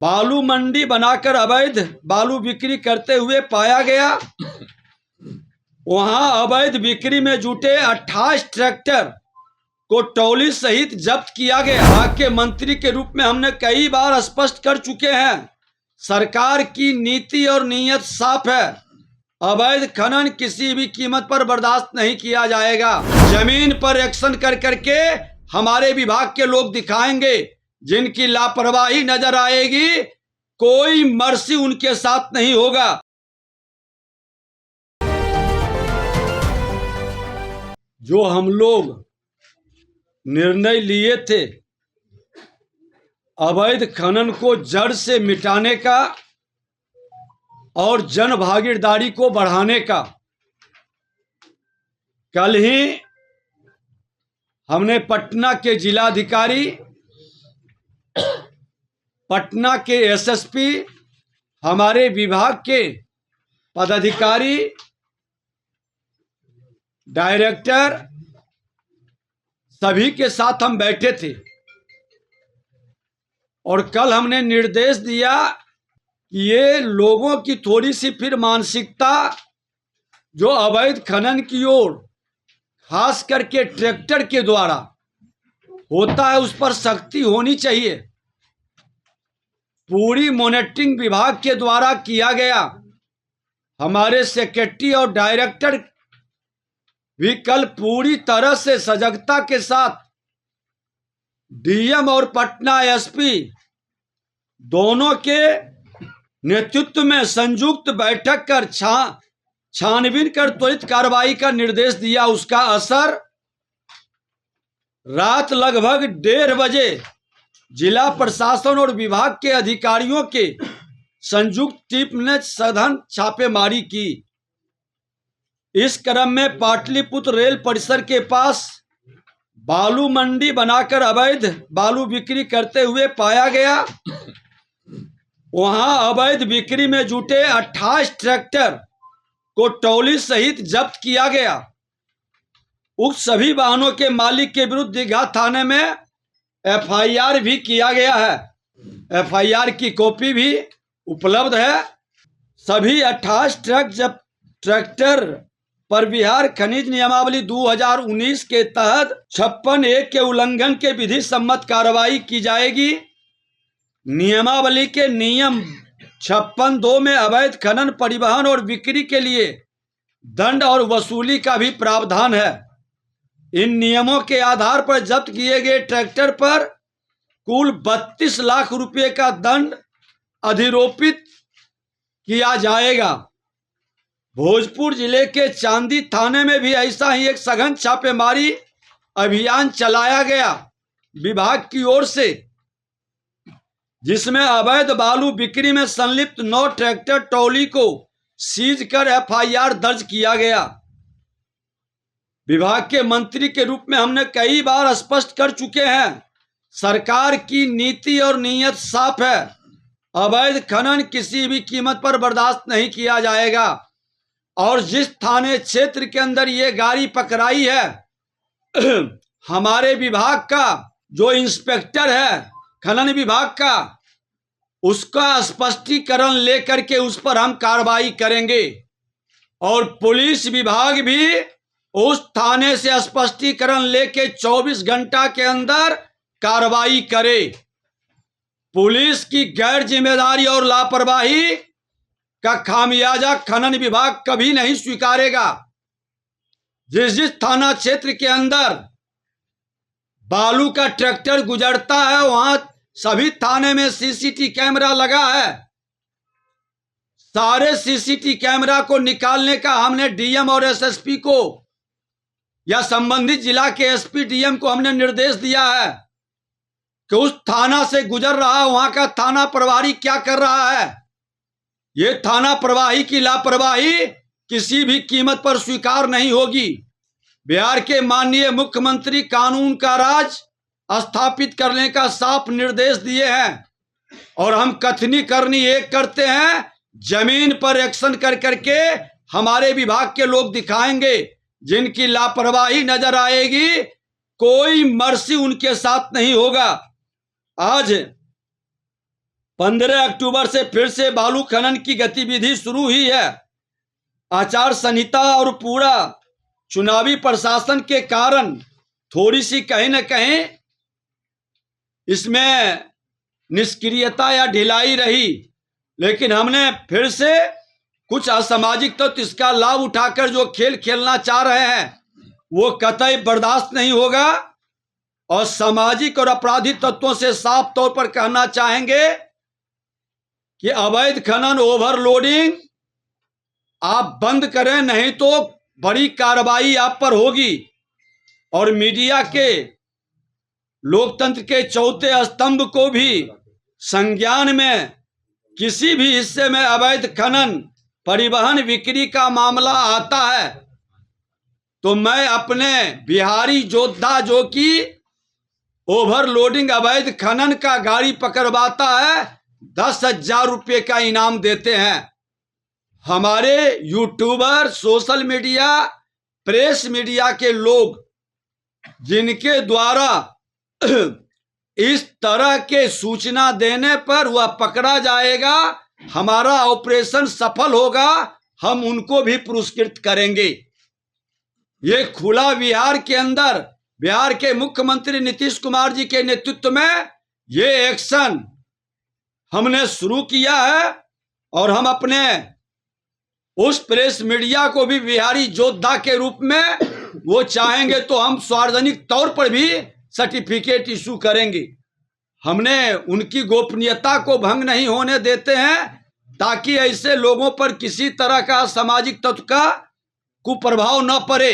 बालू मंडी बनाकर अवैध बालू बिक्री करते हुए पाया गया। वहां अवैध बिक्री में जुटे 28 ट्रैक्टर को टॉली सहित जब्त किया गया। विभाग के मंत्री के रूप में हमने कई बार स्पष्ट कर चुके हैं, सरकार की नीति और नीयत साफ है। अवैध खनन किसी भी कीमत पर बर्दाश्त नहीं किया जाएगा। जमीन पर एक्शन कर करके हमारे विभाग के लोग दिखाएंगे, जिनकी लापरवाही नजर आएगी कोई मर्सी उनके साथ नहीं होगा। जो हम लोग निर्णय लिए थे अवैध खनन को जड़ से मिटाने का और जन भागीदारी को बढ़ाने का, कल ही हमने पटना के जिलाधिकारी, पटना के एसएसपी, हमारे विभाग के पदाधिकारी, डायरेक्टर सभी के साथ हम बैठे थे और कल हमने निर्देश दिया कि ये लोगों की थोड़ी सी फिर मानसिकता जो अवैध खनन की ओर खास करके ट्रैक्टर के द्वारा होता है उस पर सख्ती होनी चाहिए। पूरी मॉनिटरिंग विभाग के द्वारा किया गया। हमारे सेक्रेटरी और डायरेक्टर भी कल पूरी तरह से सजगता के साथ डीएम और पटना एसपी दोनों के नेतृत्व में संयुक्त बैठक कर छानबीन कर त्वरित कार्रवाई का निर्देश दिया। उसका असर रात लगभग 1:30 बजे जिला प्रशासन और विभाग के अधिकारियों के संयुक्त टीम ने सघन छापेमारी की। इस क्रम में पाटलिपुत्र रेल परिसर के पास बालू मंडी बनाकर अवैध बालू बिक्री करते हुए पाया गया। वहां अवैध बिक्री में जुटे 28 ट्रैक्टर को टॉली सहित जब्त किया गया। उक्त सभी वाहनों के मालिक के विरुद्ध दीघा थाने में एफआईआर भी किया गया है। एफआईआर की कॉपी भी उपलब्ध है। सभी 28 ट्रैक्टर पर बिहार खनिज नियमावली 2019 के तहत 56(1) के उल्लंघन के विधि सम्मत कार्रवाई की जाएगी। नियमावली के नियम 56(2) में अवैध खनन, परिवहन और बिक्री के लिए दंड और वसूली का भी प्रावधान है। इन नियमों के आधार पर जब्त किए गए ट्रैक्टर पर कुल 32 लाख रुपए का दंड अधिरोपित किया जाएगा। भोजपुर जिले के चांदी थाने में भी ऐसा ही एक सघन छापेमारी अभियान चलाया गया विभाग की ओर से, जिसमें अवैध बालू बिक्री में संलिप्त 9 ट्रैक्टर टॉली को सीज कर एफआईआर दर्ज किया गया। विभाग के मंत्री के रूप में हमने कई बार स्पष्ट कर चुके हैं, सरकार की नीति और नीयत साफ है। अवैध खनन किसी भी कीमत पर बर्दाश्त नहीं किया जाएगा। और जिस थाने क्षेत्र के अंदर ये गाड़ी पकड़ाई है, हमारे विभाग का जो इंस्पेक्टर है खनन विभाग का, उसका स्पष्टीकरण लेकर के उस पर हम कार्रवाई करेंगे। और पुलिस विभाग भी उस थाने से स्पष्टीकरण लेके 24 घंटा के अंदर कार्रवाई करे। पुलिस की गैर जिम्मेदारी और लापरवाही का खामियाजा खनन विभाग कभी नहीं स्वीकारेगा। जिस थाना क्षेत्र के अंदर बालू का ट्रैक्टर गुजरता है वहां सभी थाने में सीसीटीवी कैमरा लगा है। सारे सीसीटीवी कैमरा को निकालने का हमने डीएम और एसएसपी को या संबंधित जिला के एसपी डीएम को हमने निर्देश दिया है कि उस थाना से गुजर रहा वहां का थाना प्रभारी क्या कर रहा है। ये थाना प्रभारी की लापरवाही किसी भी कीमत पर स्वीकार नहीं होगी। बिहार के माननीय मुख्यमंत्री कानून का राज स्थापित करने का साफ निर्देश दिए हैं और हम कथनी करनी एक करते हैं, जमीन पर एक्शन कर करके हमारे विभाग के लोग दिखाएंगे, जिनकी लापरवाही नजर आएगी कोई मर्सी उनके साथ नहीं होगा। आज 15 अक्टूबर से फिर से बालू खनन की गतिविधि शुरू हुई है। आचार संहिता और पूरा चुनावी प्रशासन के कारण थोड़ी सी कहीं न कहीं इसमें निष्क्रियता या ढिलाई रही, लेकिन हमने फिर से कुछ असामाजिक तत्व इसका लाभ उठाकर जो खेल खेलना चाह रहे हैं वो कतई बर्दाश्त नहीं होगा। और सामाजिक और आपराधिक तत्वों से साफ तौर पर कहना चाहेंगे कि अवैध खनन, ओवरलोडिंग आप बंद करें, नहीं तो बड़ी कार्रवाई आप पर होगी। और मीडिया के लोकतंत्र के चौथे स्तंभ को भी संज्ञान में किसी भी हिस्से में अवैध खनन, परिवहन, बिक्री का मामला आता है तो मैं अपने बिहारी योद्धा जो कि ओवरलोडिंग अवैध खनन का गाड़ी पकड़वाता है 10,000 रुपये का इनाम देते हैं। हमारे YouTuber, social media, press media के लोग जिनके द्वारा इस तरह के सूचना देने पर वह पकड़ा जाएगा, हमारा ऑपरेशन सफल होगा, हम उनको भी पुरस्कृत करेंगे। ये खुला बिहार के अंदर बिहार के मुख्यमंत्री नीतीश कुमार जी के नेतृत्व में ये एक्शन हमने शुरू किया है। और हम अपने उस प्रेस मीडिया को भी बिहारी योद्धा के रूप में वो चाहेंगे तो हम सार्वजनिक तौर पर भी सर्टिफिकेट इशू करेंगे। हमने उनकी गोपनीयता को भंग नहीं होने देते हैं ताकि ऐसे लोगों पर किसी तरह का सामाजिक तत्व का कुप्रभाव न पड़े।